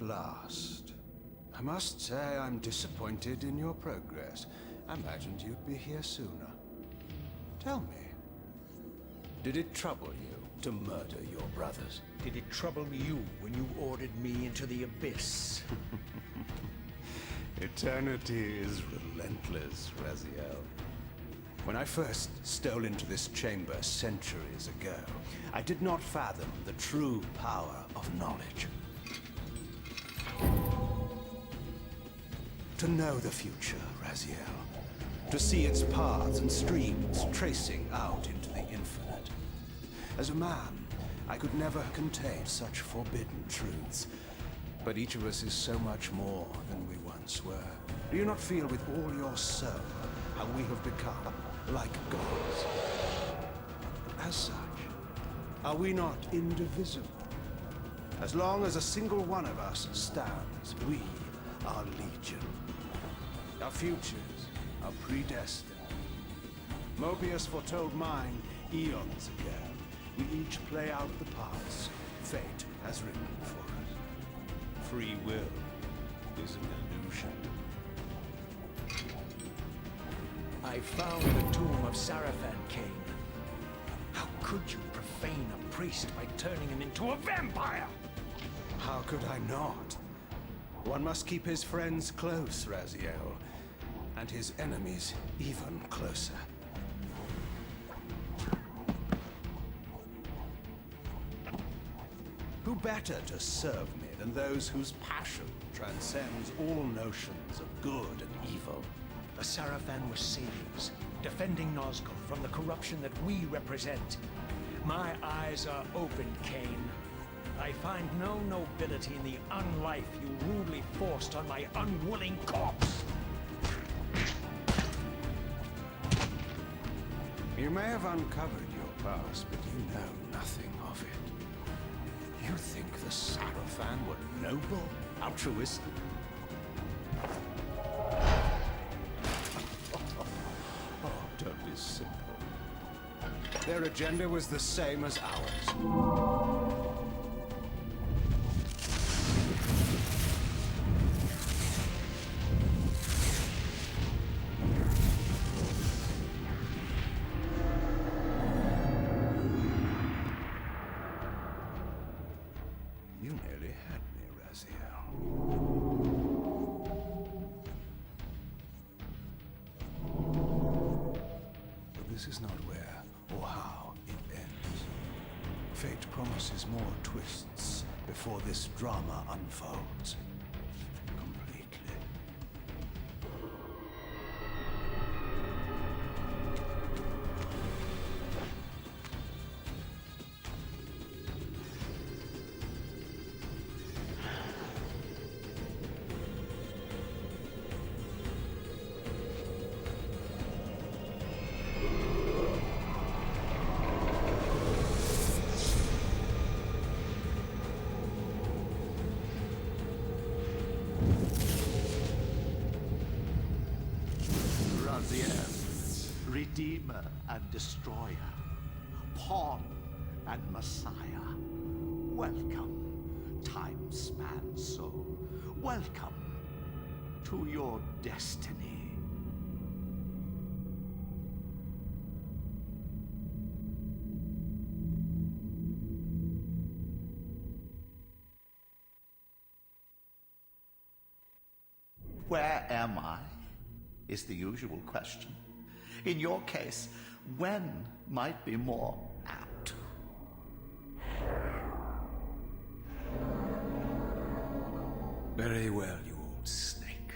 last. I must say I'm disappointed in your progress. I imagined you'd be here sooner. Tell me, did it trouble you to murder your brothers? Did it trouble you when you ordered me into the abyss? Eternity is relentless, Raziel. When I first stole into this chamber centuries ago, I did not fathom the true power of knowledge. To know the future, Raziel. To see its paths and streams tracing out into the infinite. As a man, I could never contain such forbidden truths. But each of us is so much more than we once were. Do you not feel with all your soul how we have become like gods? As such, are we not indivisible? As long as a single one of us stands, we are legion. Our futures are predestined. Mobius foretold mine eons ago. We each play out the parts fate has written for us. Free will is an illusion. I found the tomb of Sarafan, Cain. How could you profane a priest by turning him into a vampire? How could I not? One must keep his friends close, Raziel, and his enemies even closer. Who better to serve me than those whose passion transcends all notions of good and evil? The Sarafan were saviors, defending Nazgul from the corruption that we represent. My eyes are open, Cain. I find no nobility in the unlife you rudely forced on my unwilling corpse. You may have uncovered your past, but you know nothing of it. You think the Sarafan were noble, altruistic? Oh, don't be simple. Their agenda was the same as ours. You nearly had me, Raziel. But this is not where or how it ends. Fate promises more twists before this drama unfolds completely. Redeemer and Destroyer, Pawn and Messiah. Welcome, time-span soul. Welcome to your destiny. Where am I? Is the usual question. In your case, when might be more apt. Very well, you old snake.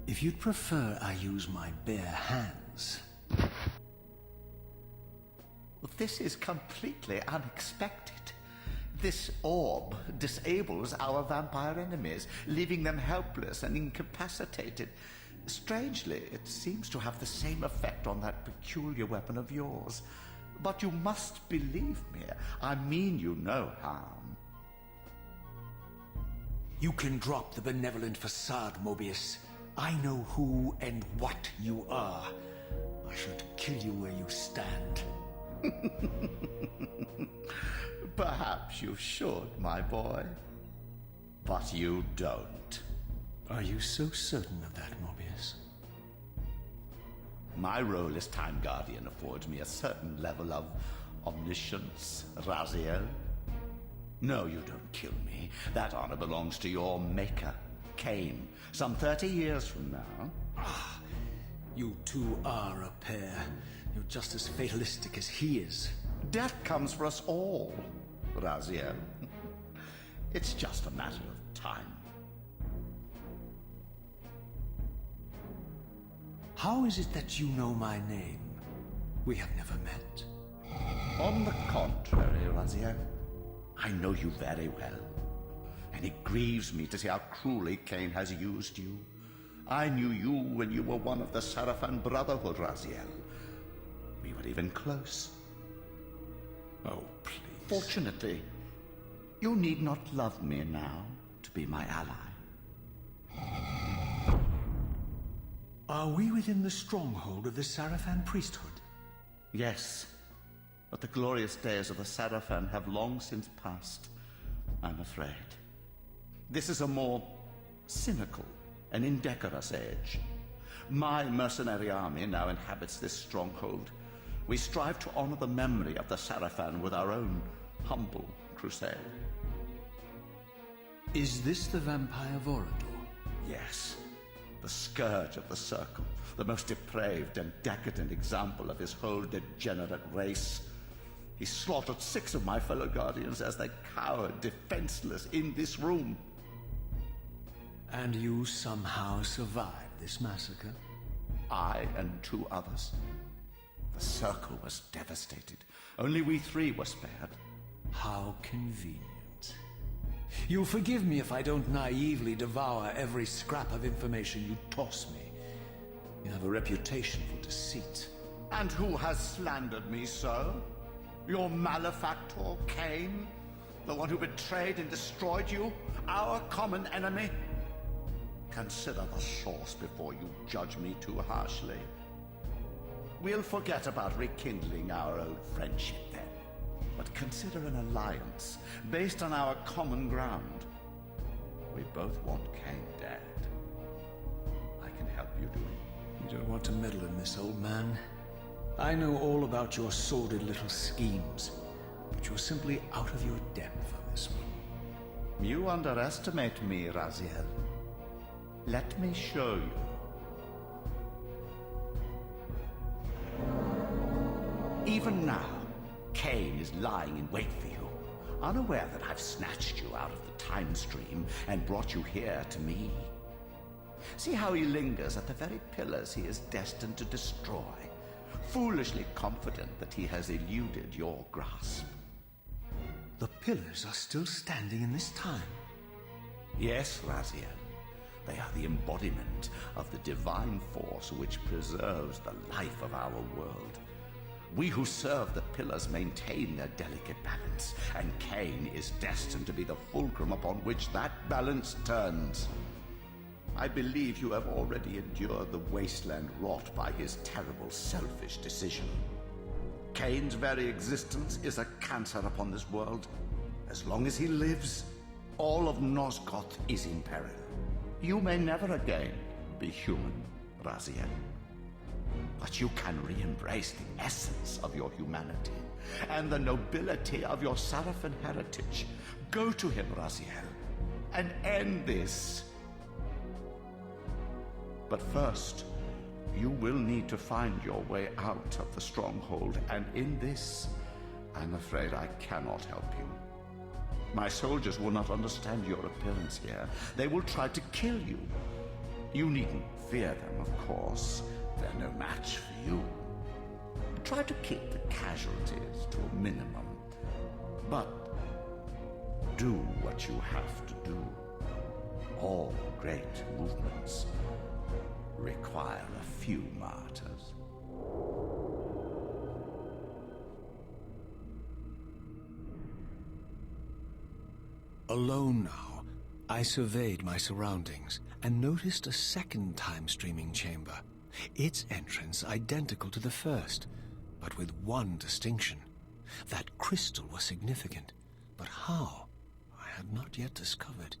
If you'd prefer I use my bare hands... This is completely unexpected. This orb disables our vampire enemies, leaving them helpless and incapacitated. Strangely, it seems to have the same effect on that peculiar weapon of yours. But you must believe me. I mean you no harm. You can drop the benevolent facade, Mobius. I know who and what you are. I should kill you where you stand. Perhaps you should, my boy. But you don't. Are you so certain of that, Morbius? My role as Time Guardian affords me a certain level of omniscience, Raziel. No, you don't kill me. That honor belongs to your maker, Kane, some 30 years from now. Ah, you two are a pair. You're just as fatalistic as he is. Death comes for us all, Raziel. It's just a matter of time. How is it that you know my name? We have never met. On the contrary, Raziel, I know you very well. And it grieves me to see how cruelly Kane has used you. I knew you when you were one of the Sarafan Brotherhood, Raziel. We were even close. Oh, please. Fortunately, you need not love me now to be my ally. Are we within the stronghold of the Sarafan priesthood? Yes, but the glorious days of the Sarafan have long since passed, I'm afraid. This is a more cynical and indecorous age. My mercenary army now inhabits this stronghold. We strive to honor the memory of the Sarafan with our own humble crusade. Is this the Vampire Vorador? Yes, the scourge of the Circle, the most depraved and decadent example of his whole degenerate race. He slaughtered 6 of my fellow Guardians as they cowered defenseless in this room. And you somehow survived this massacre? I and 2 others. The Circle was devastated. Only we 3 were spared. How convenient. You'll forgive me if I don't naively devour every scrap of information you toss me. You have a reputation for deceit. And who has slandered me so? Your malefactor, Kane? The one who betrayed and destroyed you? Our common enemy? Consider the source before you judge me too harshly. We'll forget about rekindling our old friendship then. But consider an alliance based on our common ground. We both want Kane dead. I can help you do it. You don't want to meddle in this, old man. I know all about your sordid little schemes, but you're simply out of your depth on this one. You underestimate me, Raziel. Let me show you. Even now, Kane is lying in wait for you, unaware that I've snatched you out of the time stream and brought you here to me. See how he lingers at the very pillars he is destined to destroy, foolishly confident that he has eluded your grasp. The pillars are still standing in this time. Yes, Raziel. They are the embodiment of the divine force which preserves the life of our world. We who serve the pillars maintain their delicate balance, and Kane is destined to be the fulcrum upon which that balance turns. I believe you have already endured the wasteland wrought by his terrible, selfish decision. Kane's very existence is a cancer upon this world. As long as he lives, all of Nosgoth is in peril. You may never again be human, Raziel. But you can re-embrace the essence of your humanity and the nobility of your Sarafan heritage. Go to him, Raziel, and end this. But first, you will need to find your way out of the stronghold, and in this, I'm afraid I cannot help you. My soldiers will not understand your appearance here. They will try to kill you. You needn't fear them, of course. They're no match for you. Try to keep the casualties to a minimum. But do what you have to do. All great movements require a few martyrs. Alone now, I surveyed my surroundings and noticed a second time-streaming chamber. Its entrance identical to the first, but with one distinction. That crystal was significant, but how, I had not yet discovered.